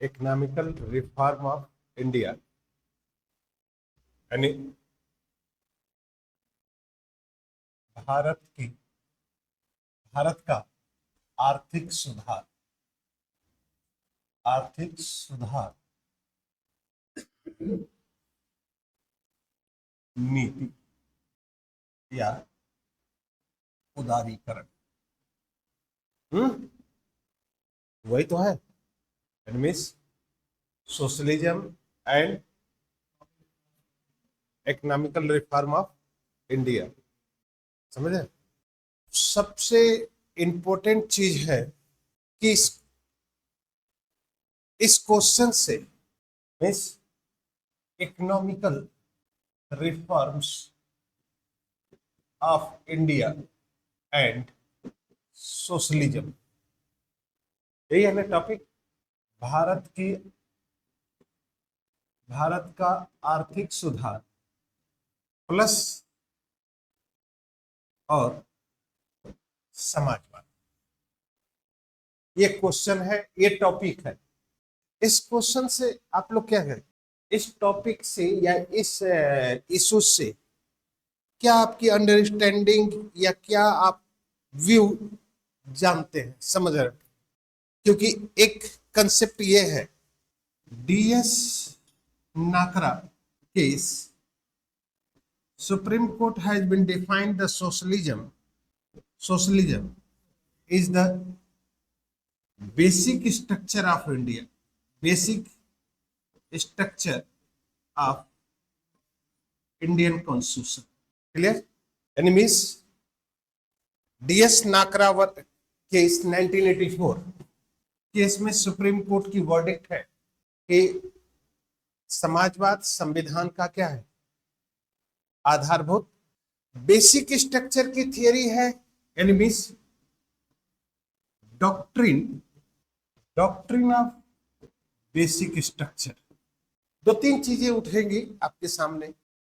Economical reform of India यानी भारत की भारत का आर्थिक सुधार नीति या उदारीकरण। वही तो है, means socialism and economical reform of India. समझे? सबसे इंपॉर्टेंट चीज है कि इस क्वेश्चन से means economical reforms of India and socialism, यही है ना टॉपिक। भारत का आर्थिक सुधार प्लस और समाजवाद, ये क्वेश्चन है, ये टॉपिक है। इस क्वेश्चन से आप लोग क्या करें, इस टॉपिक से या इस इशू से क्या आपकी अंडरस्टैंडिंग या क्या आप व्यू जानते हैं, समझ रहे हैं? क्योंकि एक कंसेप्ट ये है, DS Nakara case, supreme court has been defined the socialism is the basic structure of India, basic structure of Indian constitution. Clear? Enemies, DS नाकरावर केस 1984 केस में सुप्रीम कोर्ट की वर्डिक्ट है कि समाजवाद संविधान का क्या है, आधारभूत बेसिक स्ट्रक्चर की थियरी है। Enemies doctrine of basic structure, दो तीन चीजें उठेंगी आपके सामने।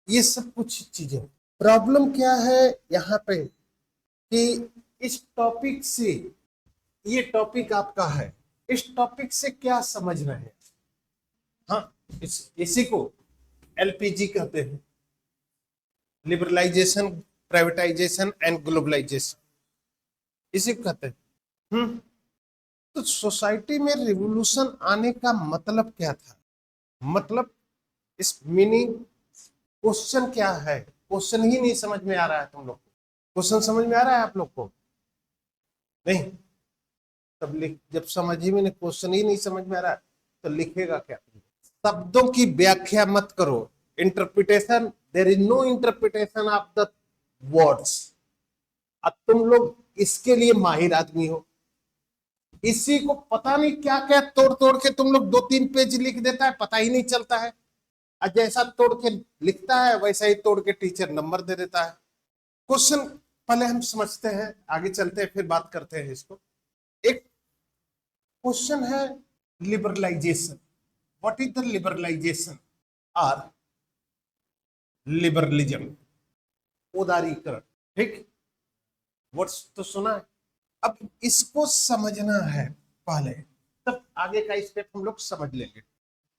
ये सब कुछ चीजें, प्रॉब्लम क्या है यहाँ पे कि इस टॉपिक से, ये टॉपिक आपका है, इस टॉपिक से क्या समझ रहे हैं? हाँ, इसी को एलपीजी कहते हैं, लिबरलाइजेशन, प्राइवेटाइजेशन एंड ग्लोबलाइजेशन, इसी को कहते हैं। तो सोसाइटी में रिवॉल्यूशन आने का मतलब क्या था, मतलब इस मीनिंग, क्वेश्चन क्या है, क्वेश्चन ही नहीं समझ में आ रहा है तुम लोग को। क्वेश्चन समझ में आ रहा है आप लोग को? नहीं, तब जब समझ ही में क्वेश्चन ही नहीं समझ में आ रहा है तो लिखेगा क्या? शब्दों की व्याख्या मत करो, interpretation, there is no interpretation of the words. अब तुम लोग इसके लिए माहिर आदमी हो, इसी को पता नहीं क्या क्या तोड़ तोड़ के तुम लोग 2-3 पेज लिख देता है, पता ही नहीं चलता है। और जैसा तोड़ के लिखता है वैसा ही तोड़ के टीचर नंबर दे देता है। क्वेश्चन पहले हम समझते हैं, आगे चलते हैं, फिर बात करते हैं इसको। एक क्वेश्चन है liberalisation, what is the liberalisation और लिबरलिज्म, उदारीकरण, ठीक? वर्ड्स तो सुना है, अब इसको समझना है पहले, तब आगे का स्टेप हम लोग समझ लेंगे।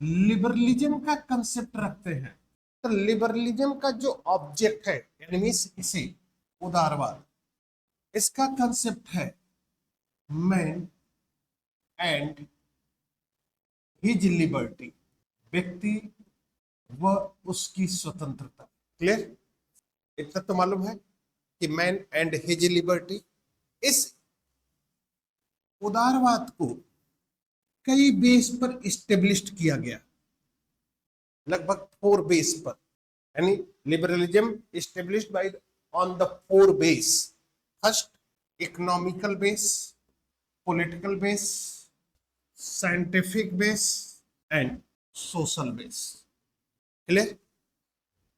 लिबरलिज्म का कंसेप्ट रखते हैं, तो लिबरलिज्म का जो ऑब्जेक्ट है, यानी इसी उदारवाद, इसका कंसेप्ट है मैन एंड हिज लिबर्टी, व्यक्ति व उसकी स्वतंत्रता। क्लियर? इतना तो मालूम है कि मैन एंड हिज लिबर्टी। इस उदारवाद को कई बेस पर इस्टेब्लिश किया गया, लगभग 4 बेस पर, यानी liberalism established bye on the 4 base. First, economical base, political base, scientific base and social base. Clear?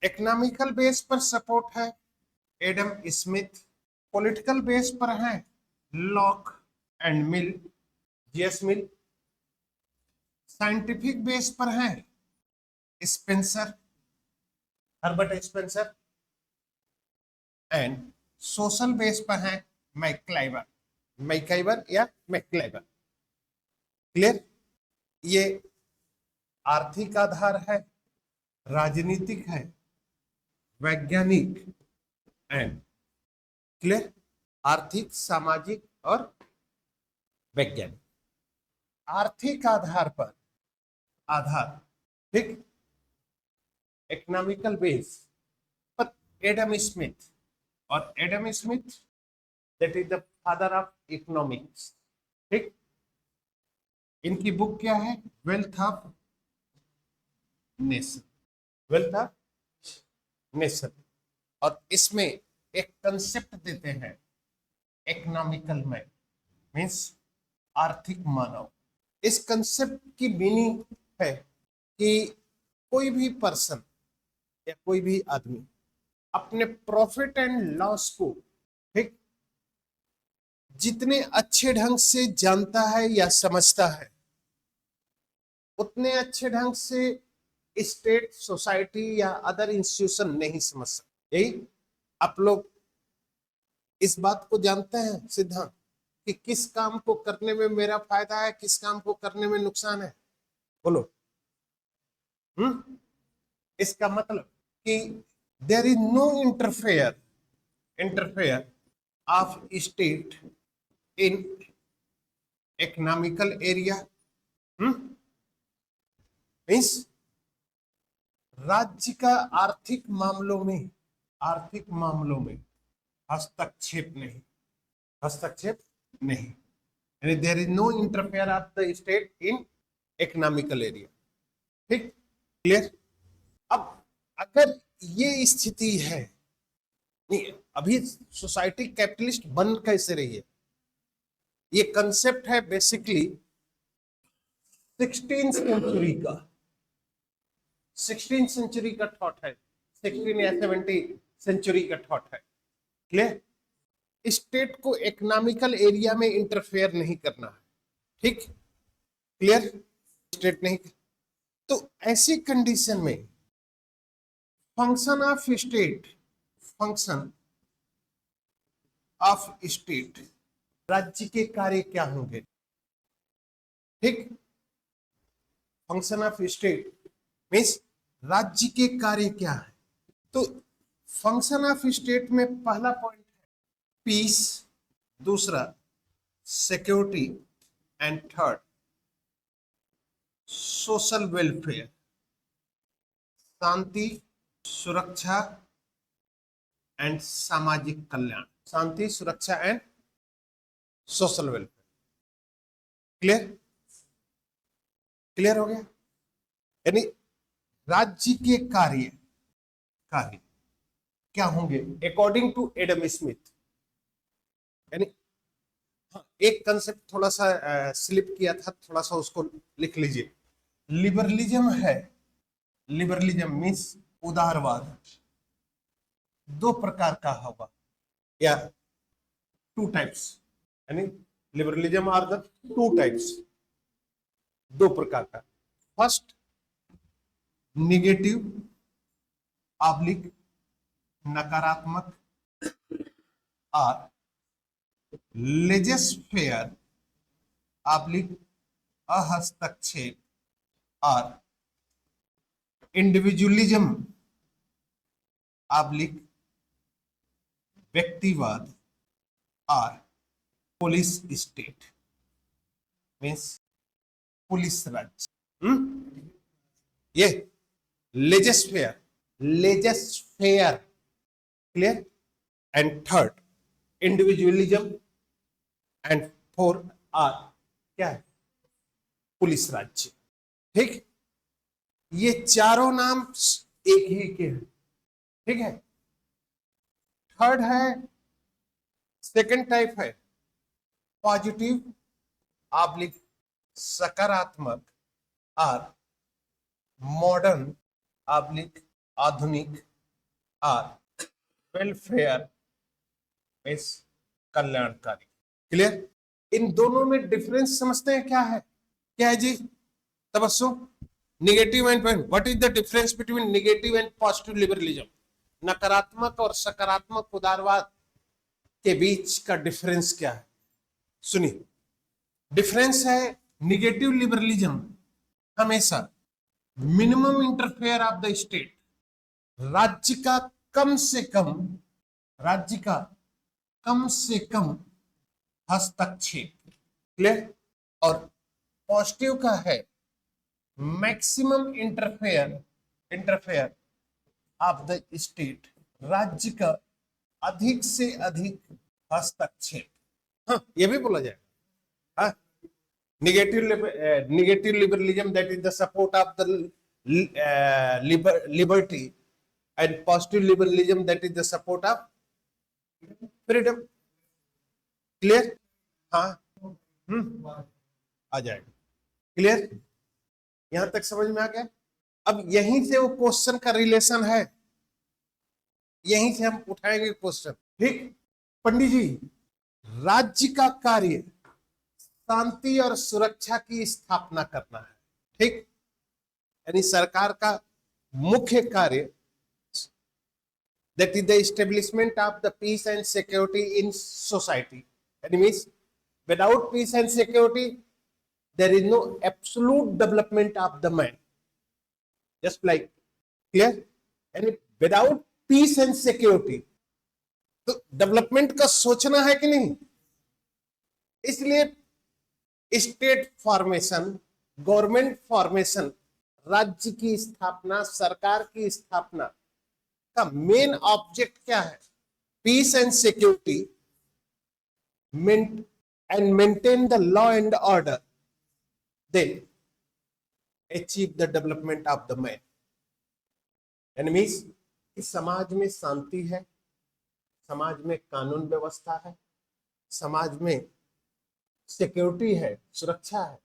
Economical base पर सपोर्ट है एडम स्मिथ, पॉलिटिकल बेस पर है lock and mill, JS mill, scientific base पर है Spencer, Herbert Spencer, and social base पर है मैकक्लाइवर या मैकक्लाइवर। Clear? ये आर्थिक आधार है, राजनीतिक है, वैज्ञानिक एंड क्लियर, आर्थिक, सामाजिक और वैज्ञानिक। आर्थिक आधार पर, आधार, ठीक, इकोनॉमिकल बेस पर एडम स्मिथ, और Adam Smith that is the father of economics, ठीक। इनकी बुक क्या है? Wealth of nation, wealth of nation. और इसमें एक कंसेप्ट देते हैं इकोनॉमिकल मैन, मीन्स आर्थिक मानव। इस कंसेप्ट की मीनिंग है कि कोई भी पर्सन या कोई भी आदमी अपने प्रॉफिट एंड लॉस को, ठीक, जितने अच्छे ढंग से जानता है या समझता है, उतने अच्छे ढंग से स्टेट, सोसाइटी या अदर इंस्टीट्यूशन नहीं समझ सकते। यही आप लोग इस बात को जानते हैं सिद्धांत कि किस काम को करने में मेरा फायदा है, किस काम को करने में नुकसान है, बोलो। इसका मतलब कि there is no interfere of state in economical area, means राज्य का आर्थिक मामलों में हस्तक्षेप नहीं, हस्तक्षेप नहीं, यानी there is no interfere of the state in economical area, ठीक, क्लियर। अब अगर ये स्थिति है, नहीं, अभी सोसाइटी कैपिटलिस्ट बन कैसे रही है? ये कंसेप्ट है बेसिकली 16th सेंचुरी का, 16th सेंचुरी का थॉट है, 16 या 17 सेंचुरी का थॉट है, क्लियर। स्टेट को इकोनॉमिकल एरिया में इंटरफेयर नहीं करना है, ठीक, क्लियर, स्टेट नहीं। तो ऐसी कंडीशन में फंक्शन ऑफ स्टेट, राज्य के कार्य क्या होंगे, ठीक। फंक्शन ऑफ स्टेट मीन्स राज्य के कार्य क्या है? तो फंक्शन ऑफ स्टेट में पहला पॉइंट है पीस, दूसरा security and third social welfare, शांति, सुरक्षा एंड सामाजिक कल्याण, शांति, सुरक्षा and social welfare, clear, clear हो गया। यानी राज्य के कार्य क्या होंगे अकॉर्डिंग टू एडम स्मिथ। यानी हाँ, एक कंसेप्ट थोड़ा सा स्लिप किया था, थोड़ा सा उसको लिख लीजिए। लिबरलिज्म है, लिबरलिज्म मीन्स उदारवाद, दो प्रकार का होगा या टू टाइप्स, यानी liberalism are the two types, दो प्रकार का। फर्स्ट निगेटिव ऑब्लिक नकारात्मक, और लेजर-फेयर ऑब्लिक अहस्तक्षेप, और इंडिविजुअलिज्म ऑब्लिक व्यक्तिवाद, और पुलिस स्टेट मीन्स पुलिस राज्य। ये laissez faire, clear, and third individualism, and four are क्या है? पुलिस राज्य, ठीक। ये चारों नाम एक ही के हैं, ठीक है। थर्ड है, सेकंड टाइप है पॉजिटिव ऑब्लिक सकारात्मक, और मॉडर्न ऑब्लिक आधुनिक, और वेलफेयर मीन्स कल्याणकारी, क्लियर। इन दोनों में डिफरेंस समझते हैं क्या है? क्या है जी? Tabassum, negative and what is the difference between negative and positive liberalism? नकारात्मक और सकारात्मक उदारवाद के बीच का डिफरेंस क्या है? सुनिए, डिफरेंस है नेगेटिव लिबरलिज्म हमेशा minimum interfere of the state, राज्य का कम से कम, राज्य का कम से कम हस्तक्षेप। क्लियर? और पॉजिटिव का है maximum interfere, interfere of the state, राज्य का अधिक से अधिक हस्तक्षेप। हाँ, ये भी बोला जाएगा। हाँ, negative liberalism, that is the support of the liberty, and positive liberalism, that is the support of freedom. Clear? हाँ, आ जाएगा। क्लियर? यहां तक समझ में आ गया? अब यहीं से वो क्वेश्चन का रिलेशन है, यहीं से हम उठाएंगे क्वेश्चन। ठीक पंडित जी, राज्य का कार्य शांति और सुरक्षा की स्थापना करना है। ठीक, यानी सरकार का मुख्य कार्य, that is the establishment of the peace and security in society. That means without peace and security there is no absolute development of the man, just like, clear? And without peace and security तो development का सोचना है कि नहीं? इसलिए state formation, government formation, राज्य की स्थापना, सरकार की स्थापना का मेन ऑब्जेक्ट क्या है? Peace and security and maintain the law and order, then achieve the development of the man. यानी मीन्स इस समाज में शांति है, समाज में कानून व्यवस्था है, समाज में सिक्योरिटी है, सुरक्षा है,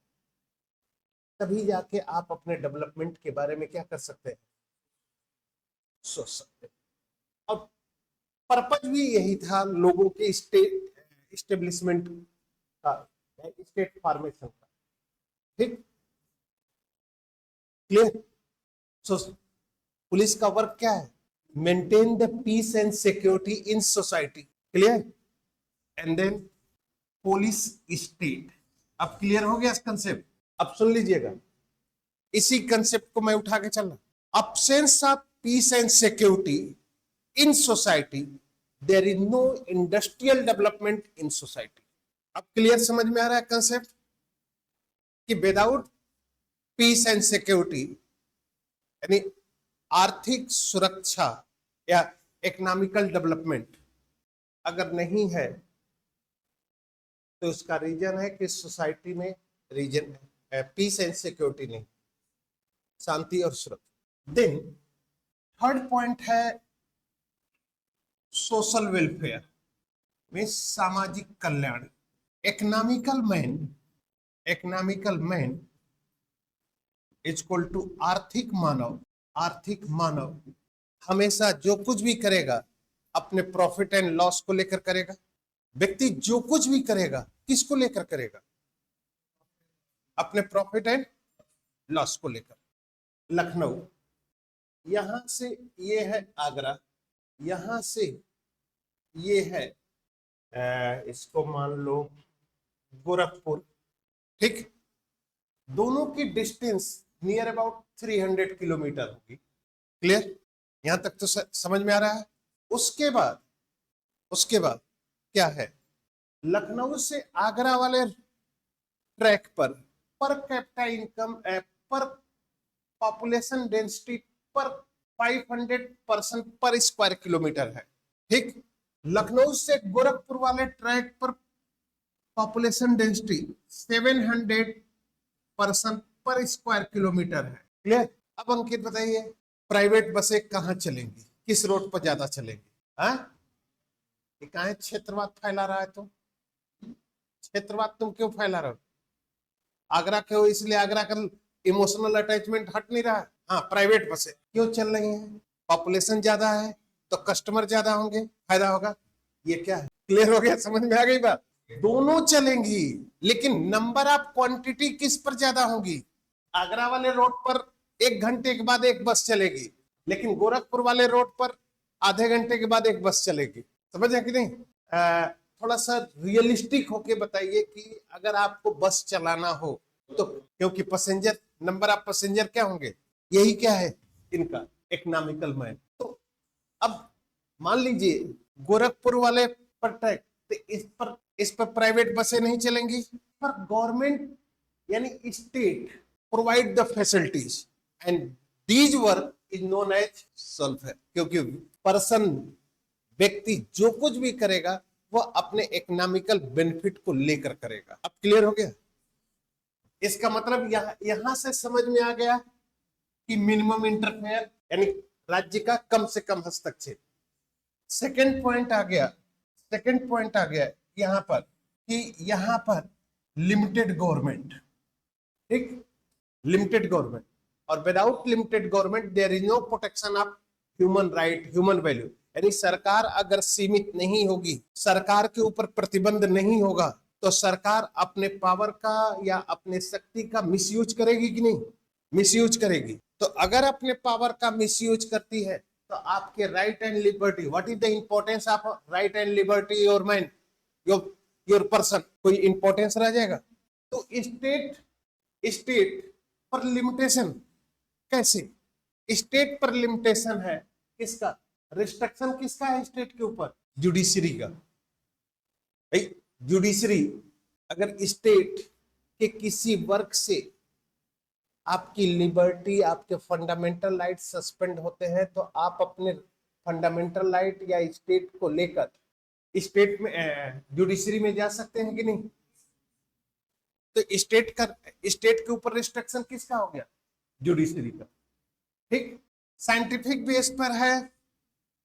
तभी जाके आप अपने डेवलपमेंट के बारे में क्या कर सकते हैं? सोच सकते हैं। और पर्पज भी यही था लोगों के स्टेट इस्टेब्लिशमेंट का, स्टेट फॉर्मेशन का। ठीक, क्लियर? सो पुलिस का वर्क क्या है? Maintain the peace and security in society. Clear? And then police state. अब क्लियर हो गया कंसेप्ट? अब सुन लीजिएगा, इसी कंसेप्ट को मैं उठा के चल रहा। Absence of peace and security in society, there is no industrial development in society. अब क्लियर समझ में आ रहा है कंसेप्ट कि विदाउट पीस एंड सिक्योरिटी, यानी आर्थिक सुरक्षा या इकोनॉमिकल डेवलपमेंट अगर नहीं है तो उसका रीजन है कि सोसाइटी में रीजन पीस एंड सिक्योरिटी नहीं, शांति और सुरक्षा। देन थर्ड पॉइंट है सोशल वेलफेयर में सामाजिक कल्याण। Economical man is equal to आर्थिक मानव। आर्थिक मानव हमेशा जो कुछ भी करेगा अपने प्रॉफिट एंड लॉस को लेकर करेगा। व्यक्ति जो कुछ भी करेगा किसको लेकर करेगा? अपने प्रॉफिट एंड लॉस को लेकर। लखनऊ, यहां से ये है आगरा, यहां से ये है इसको मान लो गोरखपुर। ठीक, दोनों की डिस्टेंस नियर अबाउट 300 किलोमीटर होगी। क्लियर? यहां तक तो समझ में आ रहा है? उसके बाद क्या है? लखनऊ से आगरा वाले ट्रैक पर कैपिटा इनकम, पर पॉपुलेशन डेंसिटी पर 500% पर स्क्वायर किलोमीटर है। ठीक, लखनऊ से गोरखपुर वाले ट्रैक पर पॉपुलेशन डेंसिटी 700% पर स्क्वायर किलोमीटर है। क्लियर? अब अंकित बताइए, प्राइवेट बसें कहां चलेंगी, किस रोड पर ज्यादा चलेंगी? काहे क्षेत्रवाद फैला रहा है? तुम क्षेत्रवाद तुम क्यों फैला रहे हो? आगरा के हो इसलिए आगरा का इमोशनल अटैचमेंट हट नहीं रहा। हाँ, प्राइवेट बसें क्यों चल रही हैं? पॉपुलेशन ज्यादा है तो कस्टमर ज्यादा होंगे, फायदा होगा। ये क्या है? क्लियर हो गया? समझ में आ गई बात? दोनों चलेंगी, लेकिन नंबर ऑफ क्वांटिटी किस पर ज्यादा होगी? आगरा वाले रोड पर 1 घंटे के बाद एक बस चलेगी, लेकिन गोरखपुर वाले रोड पर आधे घंटे के बाद एक बस चलेगी। समझ है कि नहीं? थोड़ा सा रियलिस्टिक होके बताइए कि अगर आपको बस चलाना हो तो, क्योंकि पैसेंजर नंबर ऑफ पैसेंजर क्या होंगे, यही क्या है इनका इकोनॉमिकल मैन। तो अब मान लीजिए गोरखपुर वाले पर टैक्स, तो इस पर प्राइवेट बसें नहीं चलेंगी, पर गवर्नमेंट यानी state provide the facilities and these work is known as welfare, क्योंकि पर्सन व्यक्ति जो कुछ भी करेगा वो अपने इकोनॉमिकल बेनिफिट को लेकर करेगा। अब क्लियर हो गया? इसका मतलब यहां से समझ में आ गया कि मिनिमम इंटरफेयर यानी राज्य का कम से कम हस्तक्षेप। सेकंड पॉइंट आ गया यहां पर कि यहां पर लिमिटेड गवर्नमेंट, ठीक, लिमिटेड गवर्नमेंट, और without limited government there is no protection of human right, human value. यानी सरकार अगर सीमित नहीं होगी, सरकार के ऊपर प्रतिबंध नहीं होगा, तो सरकार अपने पावर का या अपने शक्ति का मिसयूज करेगी कि नहीं? मिसयूज करेगी। तो अगर अपने पावर का मिसयूज करती है तो आपके right and liberty, what is the importance of right and liberty your mind, your person, कोई इंपॉर्टेंस रह जाएगा? तो स्टेट पर लिमिटेशन कैसे? स्टेट पर लिमिटेशन है किसका, रिस्ट्रिक्शन किसका है स्टेट के ऊपर? जुडिशरी का। जुडिशरी अगर स्टेट के किसी वर्क से आपकी लिबर्टी, आपके फंडामेंटल राइट सस्पेंड होते हैं, तो आप अपने फंडामेंटल राइट या स्टेट को लेकर स्टेट में जुडिशरी में जा सकते हैं कि नहीं? तो स्टेट के ऊपर रिस्ट्रिक्शन किसका हो गया? जुडिशरी का। ठीक, साइंटिफिक बेस पर है,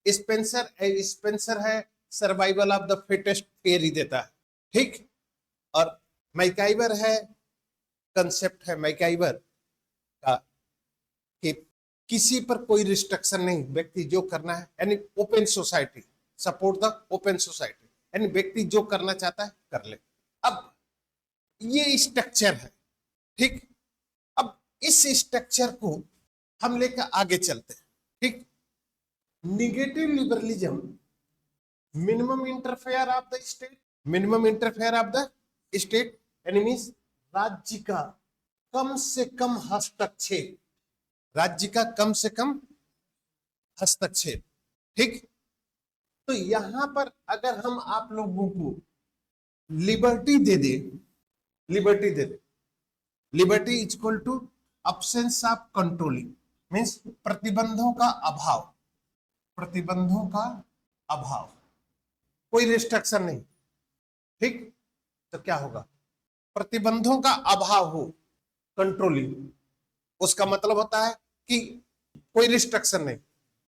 स्पेंसर है survival of the fittest theory देता है, ठीक, और मैकाइवर है, कंसेप्ट है मैकाइवर का कि किसी पर कोई रिस्ट्रिक्शन नहीं, व्यक्ति जो करना है, यानी open society, support the open society, यानी व्यक्ति जो करना चाहता है कर ले। अब ये स्ट्रक्चर है, ठीक। अब इस स्ट्रक्चर को हम लेकर आगे चलते हैं, ठीक। Negative liberalism, minimum interfere of the state, minimum interfere of the state यानी मींस राज्य का कम से कम हस्तक्षेप, राज्य का कम से कम हस्तक्षेप, ठीक। तो यहां पर अगर हम आप लोगों को लिबर्टी दे दे, liberty is equal to absence of controlling, means प्रतिबंधों का अभाव, प्रतिबंधों का अभाव, कोई रिस्ट्रिक्शन नहीं, ठीक। तो क्या होगा? प्रतिबंधों का अभाव हो, कंट्रोलिंग, उसका मतलब होता है कि कोई रिस्ट्रिक्शन नहीं,